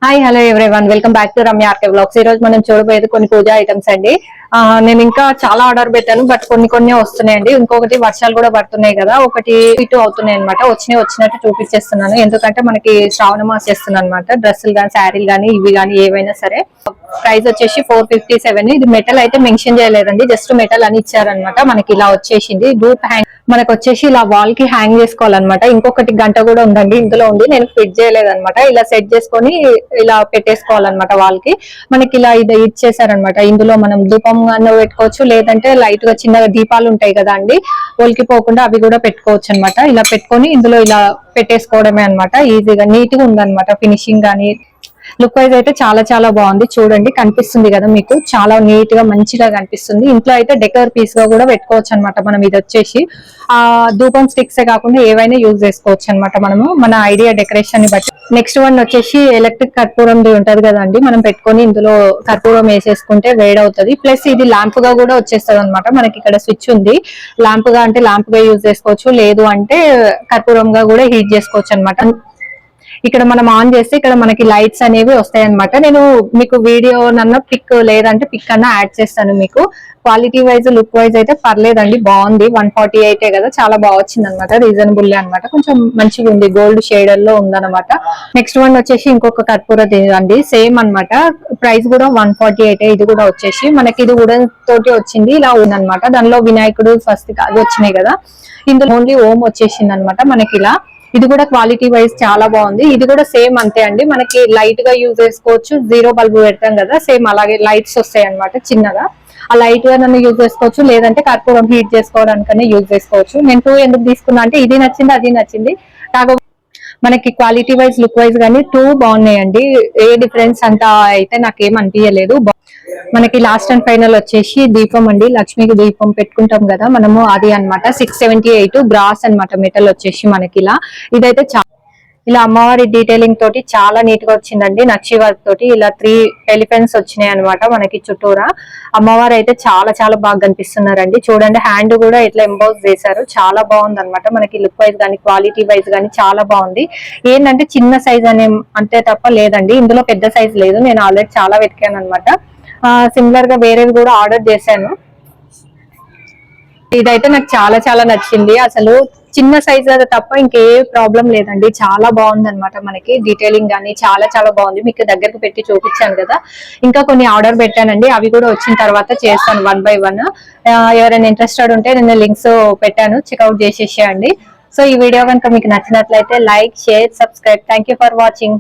Hi hello everyone, welcome back to Ramya RK vlogs. ఈ రోజు మనం చూడబోయేది కొన్ని పూజా ఐటమ్స్ అండి. నేను ఇంకా చాలా ఆర్డర్ పెట్టాను, బట్ కొన్ని వస్తున్నాయండి. ఇంకొకటి వర్షాలు కూడా పడుతున్నాయి కదా, ఒకటి ఇటు అవుతున్నాయి అనమాట. వచ్చినట్టు చూపించేస్తున్నాను, ఎందుకంటే మనకి శ్రావణ మాసం చేస్తున్నాను అనమాట. డ్రెస్సులు కానీ, శారీలు కానీ, ఇవి కానీ ఏవైనా సరే. ప్రైస్ వచ్చేసి 457. ఇది మెటల్ అయితే మెన్షన్ చేయలేదండి, జస్ట్ మెటల్ అని ఇచ్చారనమాట. మనకి ఇలా వచ్చేసింది. డూప్ హ్యాంగ్ మనకు వచ్చేసి ఇలా వాల్ కి హ్యాంగ్ చేసుకోవాలన్నమాట. ఇంకొకటి గంట కూడా ఉందండి, ఇందులో ఉంది, నేను ఫిట్ చేయలేదన్నమాట. ఇలా సెట్ చేసుకొని ఇలా పెట్టేసుకోవాలన్నమాట వాల్ కి. మనకి ఇలా ఇది ఇచ్చేసారనమాట. ఇందులో మనం ధూపం పెట్టుకోవచ్చు, లేదంటే లైట్ గా చిన్నగా దీపాలు ఉంటాయి కదా అండి, ఒలికి పోకుండా అవి కూడా పెట్టుకోవచ్చు అనమాట. ఇలా పెట్టుకొని ఇందులో ఇలా పెట్టేసుకోవడమే అనమాట. ఈజీగా నీట్ గా ఉందన్నమాట. ఫినిషింగ్ గానీ లుక్ వైజ్ అయితే చాలా బాగుంది. చూడండి, కనిపిస్తుంది కదా మీకు, చాలా నీట్ గా మంచిగా కనిపిస్తుంది. ఇంట్లో అయితే డెకర్ పీస్ గా కూడా పెట్టుకోవచ్చు అనమాట. మనం ఇది వచ్చేసి ధూపం స్టిక్స్ కాకుండా ఏవైనా యూజ్ చేసుకోవచ్చు అనమాట, మనము మన ఐడియా డెకరేషన్ ని బట్టి. నెక్స్ట్ వన్ వచ్చేసి ఎలక్ట్రిక్ కర్పూరం ఉంటది కదండి, మనం పెట్టుకొని ఇందులో కర్పూరం వేసేసుకుంటే వేడవుతుంది. ప్లస్ ఇది ల్యాంప్ గా కూడా వచ్చేస్తుంది అనమాట. మనకి ఇక్కడ స్విచ్ ఉంది, ల్యాంప్ గా అంటే ల్యాంప్ గా యూజ్ చేసుకోవచ్చు, లేదు అంటే కర్పూరంగా కూడా హీట్ చేసుకోవచ్చు అనమాట. ఇక్కడ మనం ఆన్ చేస్తే ఇక్కడ మనకి లైట్స్ అనేవి వస్తాయి అనమాట. నేను మీకు వీడియో నన్న పిక్ లేదంటే పిక్ అన్న యాడ్ చేస్తాను మీకు. క్వాలిటీ వైజ్ లుక్ వైజ్ అయితే పర్లేదండి, బాగుంది. 148 కదా, చాలా బాగా వచ్చింది అనమాట. రీజనబుల్ అనమాట, కొంచెం మంచిగా ఉంది, గోల్డ్ షేడర్ లో ఉందన్నమాట. నెక్స్ట్ వన్ వచ్చేసి ఇంకొక కర్పూర అండి, సేమ్ అనమాట. ప్రైస్ కూడా 148. ఇది కూడా వచ్చేసి మనకి ఇది వుడెన్ తోటి వచ్చింది, ఇలా ఉందన్నమాట. దానిలో వినాయకుడు ఫస్ట్ అది వచ్చినాయి కదా, ఇందులో ఓన్లీ ఓం వచ్చేసింది అనమాట మనకి ఇలా. ఇది కూడా క్వాలిటీ వైజ్ చాలా బాగుంది. ఇది కూడా సేమ్ అంతే అండి, మనకి లైట్ గా యూజ్ చేసుకోవచ్చు. 0 బల్బు పెడతాం కదా, సేమ్ అలాగే లైట్స్ వస్తాయి అనమాట చిన్నగా. ఆ లైట్ గా నన్ను యూజ్ చేసుకోవచ్చు, లేదంటే కర్పూరం హీట్ చేసుకోవడానికనే యూజ్ చేసుకోవచ్చు. నేను 2 ఎందుకు తీసుకున్నా అంటే ఇది నచ్చింది, అది నచ్చింది. కాకపోతే మనకి క్వాలిటీ వైజ్ లుక్ వైజ్ కానీ 2 బాగున్నాయండి. ఏ డిఫరెన్స్ అంతా అయితే నాకేం అనిపించలేదు. మనకి లాస్ట్ అండ్ ఫైనల్ వచ్చేసి దీపం అండి, లక్ష్మికి దీపం పెట్టుకుంటాం కదా మనము, అది అనమాట. 678 గ్రాస్ అనమాట, మెటల్ వచ్చేసి మనకి ఇలా. ఇదైతే ఇలా అమ్మవారి డీటెయిలింగ్ తోటి చాలా నీట్ గా వచ్చిందండి, నక్షి వర్క్ తోటి. ఇలా 3 ఎలిఫెంట్స్ వచ్చినాయి అనమాట మనకి చుట్టూరా. అమ్మవారు అయితే చాలా బాగా కనిపిస్తున్నారండి. చూడండి, హ్యాండ్ కూడా ఇట్లా ఎంబోజ్ చేశారు, చాలా బాగుంది అనమాట. మనకి లుక్ వైజ్ కానీ క్వాలిటీ వైజ్ కానీ చాలా బాగుంది. ఏంటంటే చిన్న సైజ్ అనే అంతే తప్ప లేదండి, ఇందులో పెద్ద సైజ్ లేదు. నేను ఆల్రెడీ చాలా వెతికాను అనమాట. సిమిలర్ గా వేరేవి కూడా ఆర్డర్ చేశాను. ఇదైతే నాకు చాలా నచ్చింది. అసలు చిన్న సైజ్ అది తప్ప ఇంకే ప్రాబ్లం లేదండి, చాలా బాగుంది అనమాట. మనకి డీటెయిలింగ్ కానీ చాలా బాగుంది. మీకు దగ్గరకు పెట్టి చూపించాను కదా. ఇంకా కొన్ని ఆర్డర్ పెట్టానండి, అవి కూడా వచ్చిన తర్వాత చేస్తాను 1 by 1. ఎవరైనా ఇంట్రెస్టెడ్ ఉంటే నేను లింక్స్ పెట్టాను, చెక్అవుట్ చేసేసేయండి. సో ఈ వీడియో కనుక మీకు నచ్చినట్లయితే like, share, subscribe. Thank you for watching.